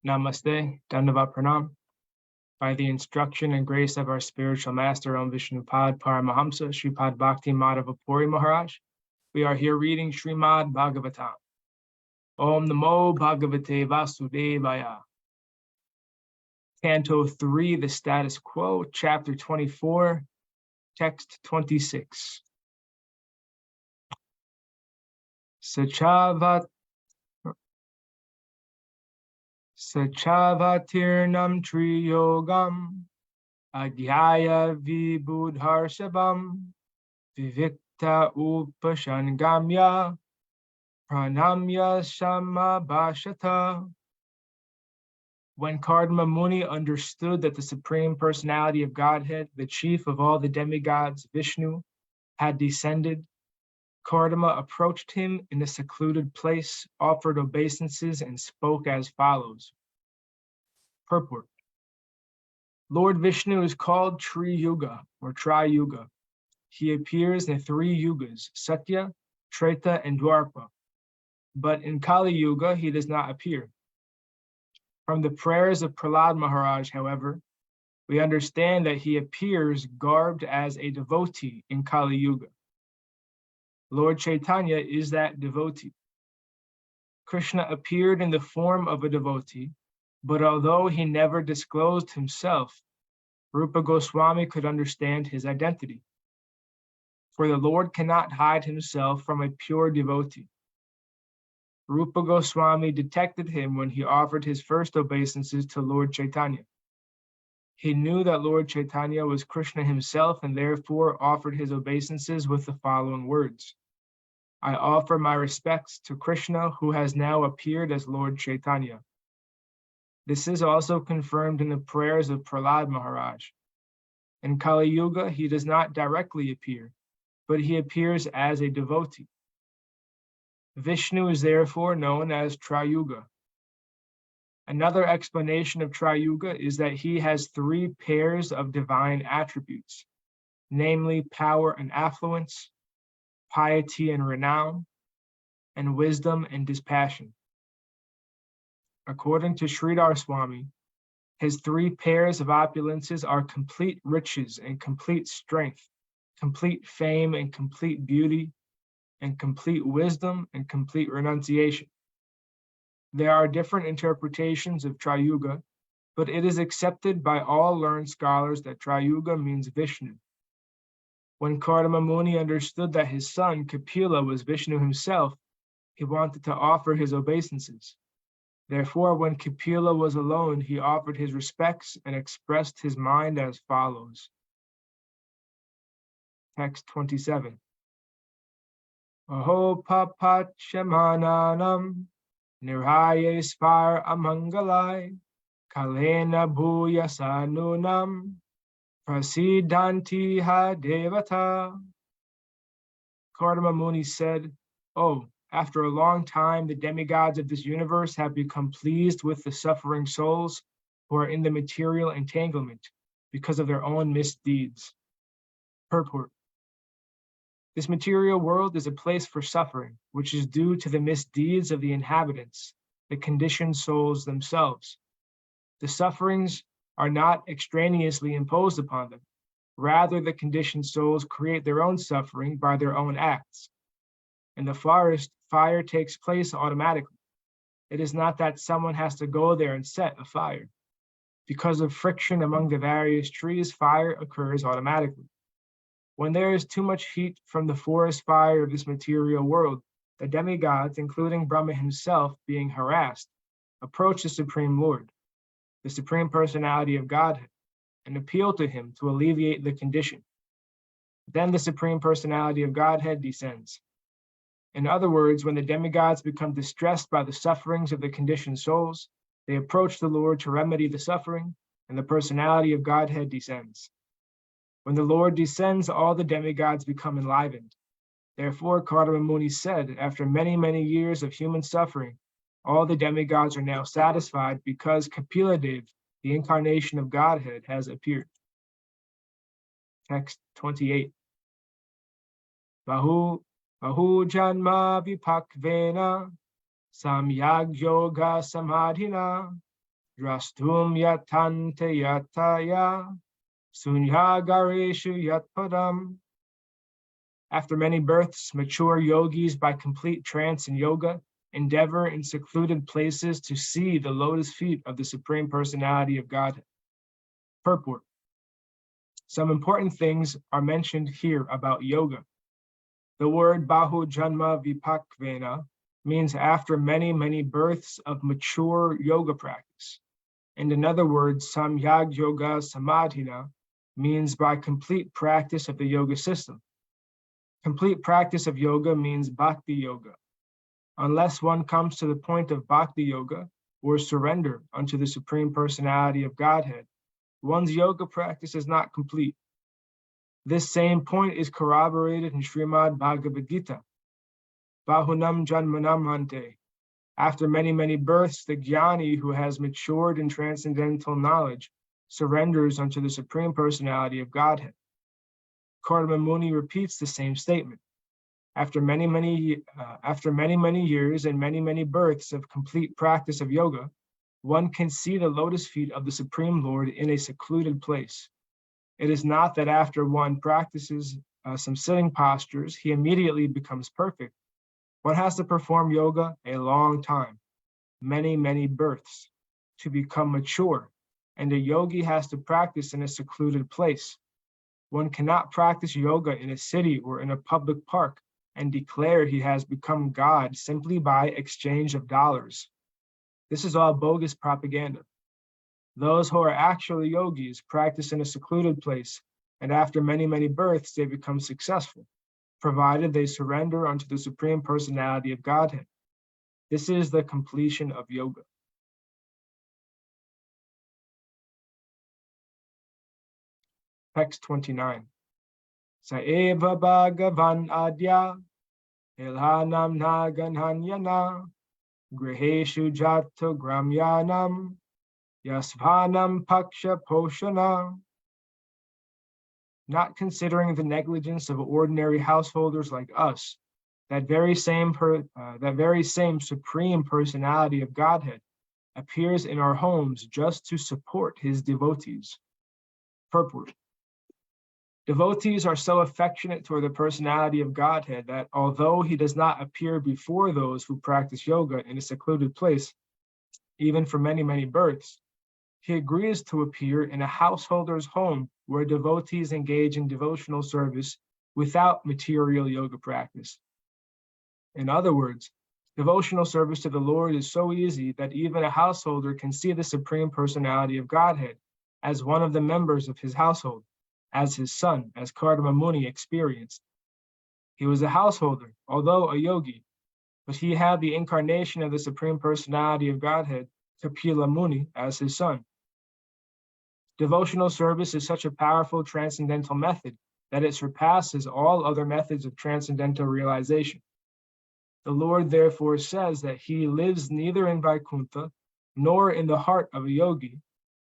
Namaste, Dandavat Pranam. By the instruction and grace of our spiritual master, Om Vishnupad Paramahamsa, Sripad Bhakti Madhava Puri Maharaj, we are here reading Srimad Bhagavatam. Om Namo Bhagavate Vasudevaya. Canto 3, the Status Quo, Chapter 24, Text 26. Sachavatirnam triyogam adhyaya vibudharshabam vivikta upashangamya pranamya samabhashata. When Kardama Muni understood that the Supreme Personality of Godhead, the chief of all the demigods, Vishnu, had descended, Kardama approached him in a secluded place, offered obeisances, and spoke as follows. Purport. Lord Vishnu is called Tri-Yuga or Tri-Yuga. He appears in 3 yugas, Satya, Treta, and Dwarpa. But in Kali Yuga, he does not appear. From the prayers of Prahlad Maharaj, however, we understand that he appears garbed as a devotee in Kali Yuga. Lord Chaitanya is that devotee. Krishna appeared in the form of a devotee, but although he never disclosed himself, Rupa Goswami could understand his identity. For the Lord cannot hide himself from a pure devotee. Rupa Goswami detected him when he offered his first obeisances to Lord Chaitanya. He knew that Lord Chaitanya was Krishna himself and therefore offered his obeisances with the following words. I offer my respects to Krishna, who has now appeared as Lord Chaitanya. This is also confirmed in the prayers of Prahlad Maharaj. In Kali Yuga, he does not directly appear, but he appears as a devotee. Vishnu is therefore known as Tri-Yuga. Another explanation of Tri-Yuga is that he has 3 pairs of divine attributes, namely power and affluence, piety and renown, and wisdom and dispassion. According to Sridhar Swami, his 3 pairs of opulences are complete riches and complete strength, complete fame and complete beauty, and complete wisdom and complete renunciation. There are different interpretations of Tri-Yuga, but it is accepted by all learned scholars that Tri-Yuga means Vishnu. When Kardama Muni understood that his son Kapila was Vishnu himself, he wanted to offer his obeisances. Therefore, when Kapila was alone, he offered his respects and expressed his mind as follows. Text 27. Aho papachyamananam nirhaye spar amangalai kalena bhuyasanunam prasiddhanti ha devata. Kardama Muni said, Oh, after a long time, the demigods of this universe have become pleased with the suffering souls who are in the material entanglement because of their own misdeeds. Purport. This material world is a place for suffering, which is due to the misdeeds of the inhabitants, the conditioned souls themselves. The sufferings are not extraneously imposed upon them. Rather, the conditioned souls create their own suffering by their own acts. In the forest, fire takes place automatically. It is not that someone has to go there and set a fire. Because of friction among the various trees, fire occurs automatically. When there is too much heat from the forest fire of this material world, the demigods, including Brahma himself, being harassed, approach the Supreme Lord, the Supreme Personality of Godhead, and appeal to him to alleviate the condition. Then the Supreme Personality of Godhead descends. In other words, when the demigods become distressed by the sufferings of the conditioned souls, they approach the Lord to remedy the suffering, and the Personality of Godhead descends. When the Lord descends, all the demigods become enlivened. Therefore, Kardama Muni said, after many, many years of human suffering, all the demigods are now satisfied because Kapila Dev, the incarnation of Godhead, has appeared. Text 28. Bahu janma vipakvena samyag yoga samadhina drastum yatante yataya, sunyagareshu yatpadam. After many births, mature yogis by complete trance and yoga endeavor in secluded places to see the lotus feet of the Supreme Personality of Godhead. Purport. Some important things are mentioned here about yoga. The word Bahu Janma Vipakvena means after many, many births of mature yoga practice. And in other words, Samyag Yoga Samadhina means by complete practice of the yoga system. Complete practice of yoga means bhakti yoga. Unless one comes to the point of bhakti yoga or surrender unto the Supreme Personality of Godhead, one's yoga practice is not complete. This same point is corroborated in Srimad Bhagavatam. Bahunam Janmanam Hante. After many, many births, the jnani who has matured in transcendental knowledge surrenders unto the Supreme Personality of Godhead. Kardama Muni repeats the same statement. After many, many years and many, many births of complete practice of yoga, one can see the lotus feet of the Supreme Lord in a secluded place. It is not that after one practices some sitting postures, he immediately becomes perfect. One has to perform yoga a long time, many, many births, to become mature, and a yogi has to practice in a secluded place. One cannot practice yoga in a city or in a public park and declare he has become God simply by exchange of dollars. This is all bogus propaganda. Those who are actually yogis practice in a secluded place, and after many, many births, they become successful, provided they surrender unto the Supreme Personality of Godhead. This is the completion of yoga. Text 29. Saeva Bhagavan Adya Ilhanam Naganhanyana Griheshu Jato Gramyanam Yasvanam Paksha Poshana. Not considering the negligence of ordinary householders like us, that very same Supreme Personality of Godhead appears in our homes just to support his devotees. Purport. Devotees are so affectionate toward the personality of Godhead that although he does not appear before those who practice yoga in a secluded place, even for many, many births, he agrees to appear in a householder's home where devotees engage in devotional service without material yoga practice. In other words, devotional service to the Lord is so easy that even a householder can see the Supreme Personality of Godhead as one of the members of his household, as his son, as Kardama Muni experienced. He was a householder, although a yogi, but he had the incarnation of the Supreme Personality of Godhead, Kapila Muni, as his son. Devotional service is such a powerful transcendental method that it surpasses all other methods of transcendental realization. The Lord therefore says that he lives neither in Vaikuntha nor in the heart of a yogi,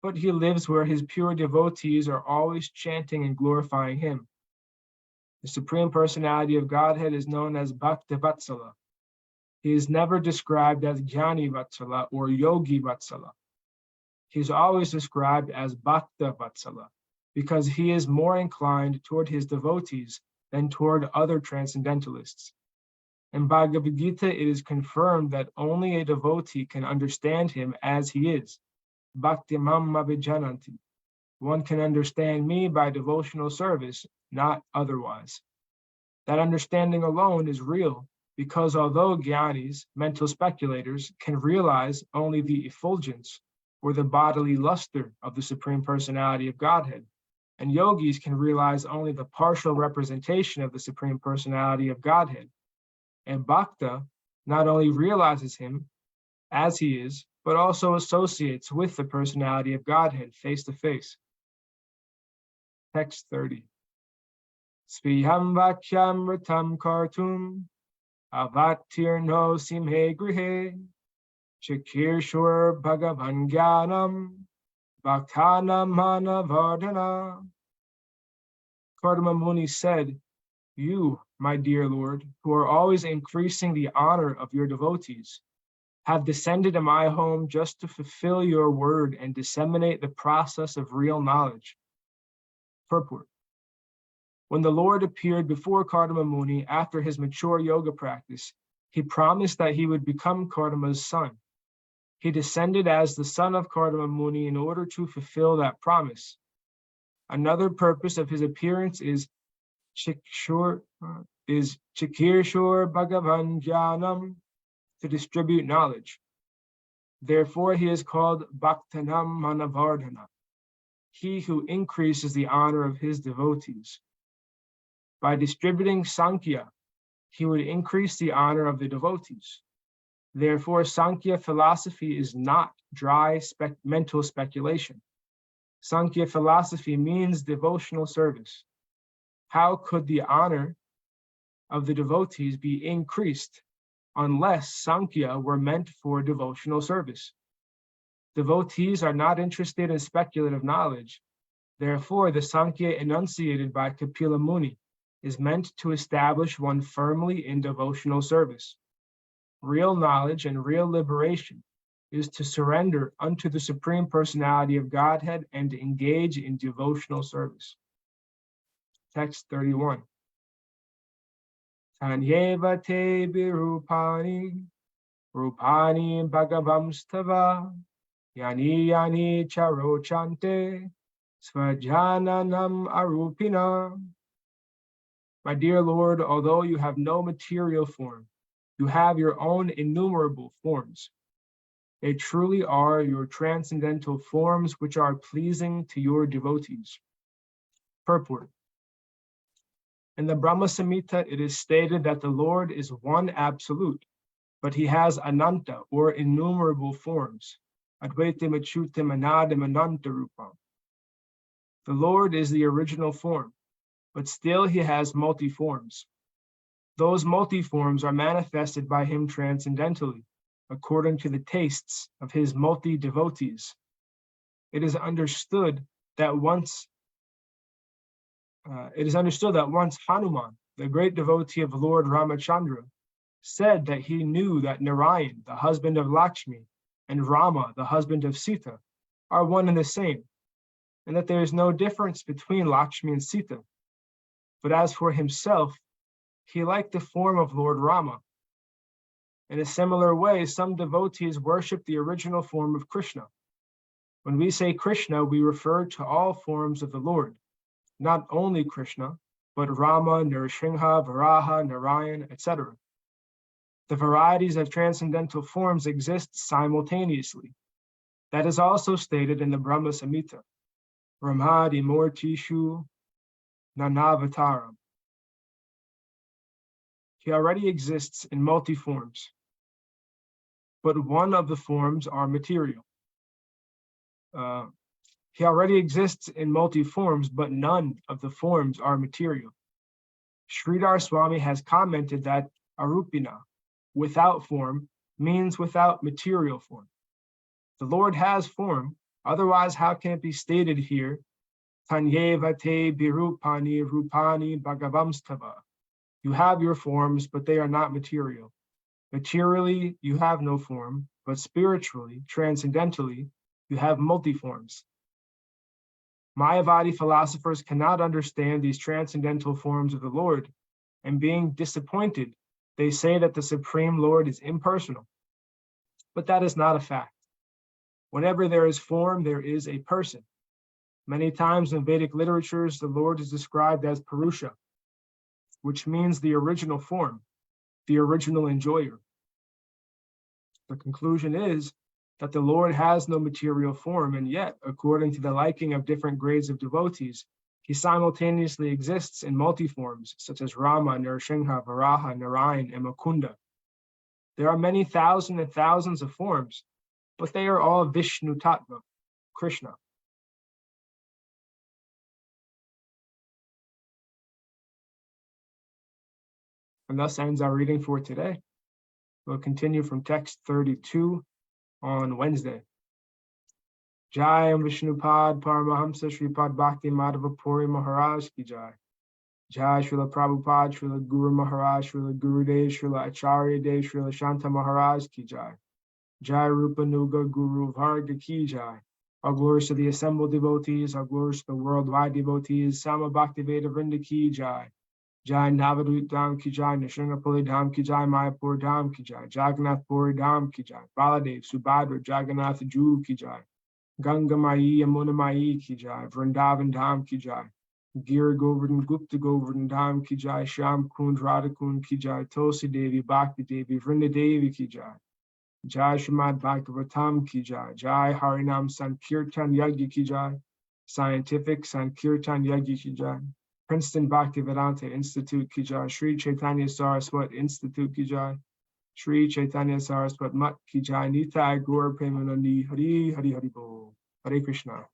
but he lives where his pure devotees are always chanting and glorifying him. The Supreme Personality of Godhead is known as Bhakta Vatsala. He is never described as Jnani Vatsala or Yogi Vatsala. He is always described as Bhakta Vatsala because he is more inclined toward his devotees than toward other transcendentalists. In Bhagavad Gita, it is confirmed that only a devotee can understand him as he is. Bhakti Mamma Vijananti. One can understand me by devotional service, not otherwise. That understanding alone is real because although jnanis, mental speculators, can realize only the effulgence or the bodily luster of the Supreme Personality of Godhead, and yogis can realize only the partial representation of the Supreme Personality of Godhead, and Bhakta not only realizes him as he is, but also associates with the personality of Godhead face to face. Text 30. Sviham Vakyamritam Kartum Avatirno Simhe Grihe Chikirshur Bhagavan Gyanam Bhaktana Manavardhana. Kardama Muni said, "You, my dear Lord, who are always increasing the honor of your devotees, have descended to my home just to fulfill your word and disseminate the process of real knowledge. Purport. When the Lord appeared before Kardama Muni after his mature yoga practice, he promised that he would become Kardama's son. He descended as the son of Kardama Muni in order to fulfill that promise. Another purpose of his appearance is Chikirshur Bhagavan Jnanam, to distribute knowledge. Therefore, he is called Bhaktanam Manavardhana, he who increases the honor of his devotees. By distributing Sankhya, he would increase the honor of the devotees. Therefore, Sankhya philosophy is not dry mental speculation. Sankhya philosophy means devotional service. How could the honor of the devotees be increased unless Sankhya were meant for devotional service? Devotees are not interested in speculative knowledge. Therefore, the Sankhya enunciated by Kapila Muni is meant to establish one firmly in devotional service. Real knowledge and real liberation is to surrender unto the Supreme Personality of Godhead and to engage in devotional service. Text 31. Tanyeva te birupani, rupani bhagavamstava, yani yani charochante, svajananam arupina. My dear Lord, although you have no material form, you have your own innumerable forms. They truly are your transcendental forms which are pleasing to your devotees. Purport. In the Brahma Samhita, it is stated that the Lord is one absolute, but he has ananta, or innumerable forms. Advaitam achyutam anadam ananta rupam. The Lord is the original form, but still he has multi-forms. Those multi-forms are manifested by him transcendentally, according to the tastes of his multi-devotees. It is understood that once Hanuman, the great devotee of Lord Ramachandra, said that he knew that Narayan, the husband of Lakshmi, and Rama, the husband of Sita, are one and the same, and that there is no difference between Lakshmi and Sita. But as for himself, he liked the form of Lord Rama. In a similar way, some devotees worship the original form of Krishna. When we say Krishna, we refer to all forms of the Lord, not only Krishna, but Rama, Nrsimha, Varaha, Narayan, etc. The varieties of transcendental forms exist simultaneously. That is also stated in the Brahma Samhita. Brahmadi Mortishu Nanavataram. He already exists in multi-forms, but one of the forms are material. He already exists in multi-forms, but none of the forms are material. Sridhar Swami has commented that arupina, without form, means without material form. The Lord has form, otherwise how can it be stated here, Tanyeva te birupani rupani bhagavamstava? You have your forms, but they are not material. Materially, you have no form, but spiritually, transcendentally, you have multi-forms. Mayavadi philosophers cannot understand these transcendental forms of the Lord, and being disappointed, they say that the Supreme Lord is impersonal. But that is not a fact. Whenever there is form, there is a person. Many times in Vedic literatures, the Lord is described as Purusha, which means the original form, the original enjoyer. The conclusion is that the Lord has no material form, and yet, according to the liking of different grades of devotees, he simultaneously exists in multi-forms, such as Rama, Nrsimha, Varaha, Narayan, and Mukunda. There are many thousands and thousands of forms, but they are all Vishnu Tattva, Krishna. And thus ends our reading for today. We'll continue from text 32 on Wednesday. Jai Vishnupad Paramahamsa Shripad Bhakti Madhava Puri Maharaj Ki Jai. Jai Srila Prabhupada, Srila Guru Maharaj, Srila Gurudev, Srila Acharya Dev, Srila Shanta Maharaj Ki Jai. Jai Rupa Nuga Guru Varga Ki Jai. All glories to the assembled devotees, all glories to the worldwide devotees. Sama Bhakti Veda Vrinda Ki Jai. Jai Navadut Dham Ki Jai, Nishringapuri Dham Ki Jai, Mayapur Dham Ki Jai, Jagannath Puri Dham Ki Jai, Baladev, Subhadra, Jagannath Ju Ki Jai, Ganga Mai, Yamuna Mai Ki Jai, Vrindavan Dham Ki Jai, Giri Govardhan, Gupta Govardhan Dham Ki Jai, Shyam Kund, Radha Kund Ki Jai, Tulsi Devi, Bhakti Devi, Vrinda Devi Ki Jai, Jai Srimad Bhagavatam Ki Jai, Jai Harinam Sankirtan Yagya Ki Jai, Scientific Sankirtan Yagya Ki Jai, Princeton Bhakti Vedanta Institute Ki Jai, Sri Chaitanya Saraswat Institute Ki Jai, Sri Chaitanya Saraswat Mat Ki Jai, Nitai Gaur Premanandi, Hari Hari Hari Bol, Hare Krishna.